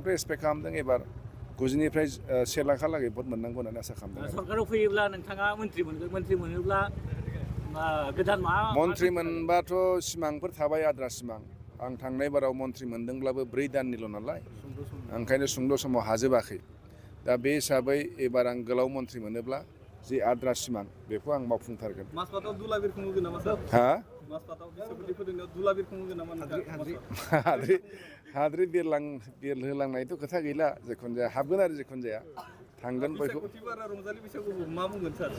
सरखारनिफ्राय एक्सपेक्ट खालामदों एबार 90निफ्राय 1 लाखहालागै भट मोननांगौ होननानै आसा खालामदों। सरकाराव फैयोब्ला नोंथाङा मन्त्रि मोनगोन, मन्त्रि मोनोब्ला गोदान मा मन्त्रि मोनबाथ' सिमांफोर थाबाय, आद्रा सिमां। आं थांनाय बाराव मन्त्रि मोनदोंब्लाबो 4 दाननिल' नालाय, ओंखायनो सुंद' समाव हाजोबाखै। दा बे हिसाबै एबार आं गोलाव मन्त्रि मोनोब्ला जि आद्रा सिमां बेखौ आं मावफुंथारगोन। मासबाथाव दुला बिरखं होगोन नामा सार? हा? मासबाथाव बिसायख'थि फोरोंनायाव दुला बिरखं होगोन नामा नोंथाङा? हाद्रि बिरहोलांनायथ' खोथा गैला, जिखुनु जाया हाबगोन आरो जिखुनु जाया थांगोन बयखौ। बिसायख'थि बारा रंजालि बैसागु मा बुंगोन सार?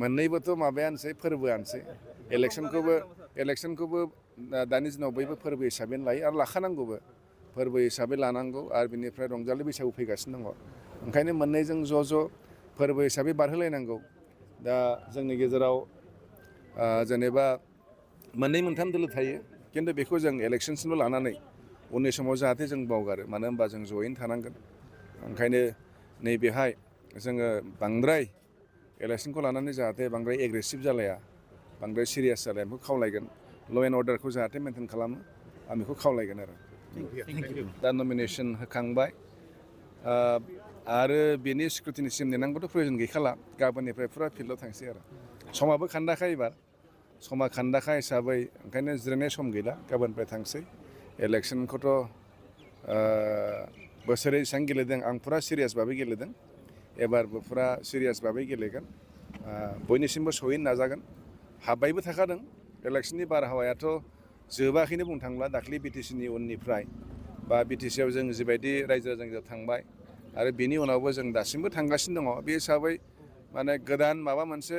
मोननैबोथ' माबायानोसै, फोरबोआनोसै। इलेक्सनखौबो दानि दिनाव बयबो फोरबो हिसाबैनो लायो आरो लाखानांगौबो। फोरबो हिसाबै लानांगौ आरो बिनिफ्राय रंजालि बैसागु फैगासिनो दङ। ओंखायनो मोननैजों ज' फोरबो हिसाबै बारहोलायनांगौ। दा जोंनि गेजेराव जेनेबा 2-3 दोलो थायो, खिन्थु बेखौ जों इलेक्सनसिमल' लानानै उननि समाव जाहाथे जों बावगारो, मानो होनबा जों ज'यैनो थानांगोन। ओंखायनो नैबेहाय जोङो बांद्राय इलेक्सनखौ लानानै जाहाथे बांद्राय एग्रेसिभ जालाया, बांद्राय सिरियास जालाया, बेखौ खावलायगोन। ल' एन्ड अर्डारखौ जाहाथे मेनटेन खालामो, आं बेखौ खावलायगोन आरो। दा नमिनेसन होखांबाय आरो बेनि स्क्रुटिनिसिम नेनांगौथ' प्रयजन गैखाला। गाबोननिफ्राय फुरा फिल्डआव थांसै आरो। समाबो खान्दाखा एबार, समा खान्दाखा हिसाबै ओंखायनो जिरायनाय सम गैला, गाबोननिफ्राय थांसै। इलेक्सनखौथ' बोसोरै जेसेबां गेलेदों आं फुरा सिरियास भाबै गेलेदों, एबारबो फुरा सिरियास भाबै गेलेगोन। बयनिसिमबो सहैनो नाजागोन। हाबबायबो थाखादों, इलेक्सननि बारहावायाथ' जोबाखैनो बुंनो थांब्ला। दाख्लै बिटिसिनि उननिफ्राय बा बिटिसिआव जों जिबायदि रायजो राजाजों थांबाय आरो बेनि उनावबो जों दासिमबो थांगासिनो दङ। बे हिसाबै माने गोदान माबा मोनसे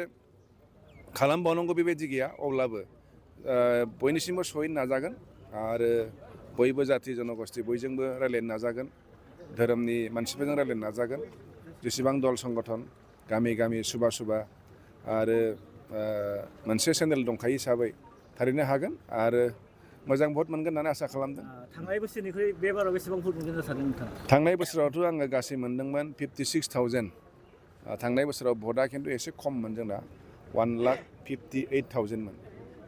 खालामबावनांगौ बेबायदि गैया, अब्लाबो बयनिसिमबो सहैनो नाजागोन आरो बयबो जाथि जन'गस्ति बयजोंबो रायज्लायनो नाजागोन, धोरोमनि मानसिफोरजों रायज्लायनो नाजागोन। जेसेबां दल संगठन, गामि सुबा आरो मोनसे चेनेल दंखायो हिसाबै थारैनो हागोन आरो मोजां भट मोनगोन होननानै आसा खालामदों। थांनाय बोसोरनिख्रुइ बे बाराव बेसेबां भट मोनगोन होनना सानदों नोंथाङा? थांनाय बोसोरावथ' आङो गासै मोनदोंमोन 56,000। थांनाय बोसोराव भटआ खिन्थु एसे खममोन जोंना, 1,58,000मोन।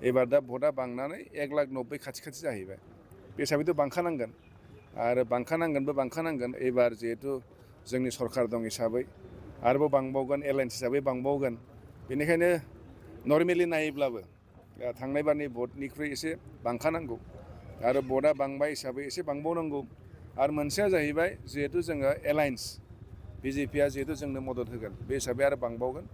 एबार दा भटआ बांनानै 1,90,000 खाथि जाहैबाय। बे हिसाबैथ' बांखानांगोन आरो बांखानांगोन। एबार जिहेथु जोंनि सरकार दं हिसाबै आरोबाव बांबावगोन, एलायन्स हिसाबै बांबावगोन। बेनिखायनो नर्मेलि नायोब्लाबो थांनाय बारनि भटनिख्रुइ एसे बांखानांगौ आरो भटआ बांबाय हिसाबै एसे बांबावनांगौ। आरो मोनसेया जाहैबाय जिहेथु जोङो एलायन्स, बिजेपिआ जिहेथु जोंनो मदद होगोन, बे हिसाबै आरो बांबावगोन।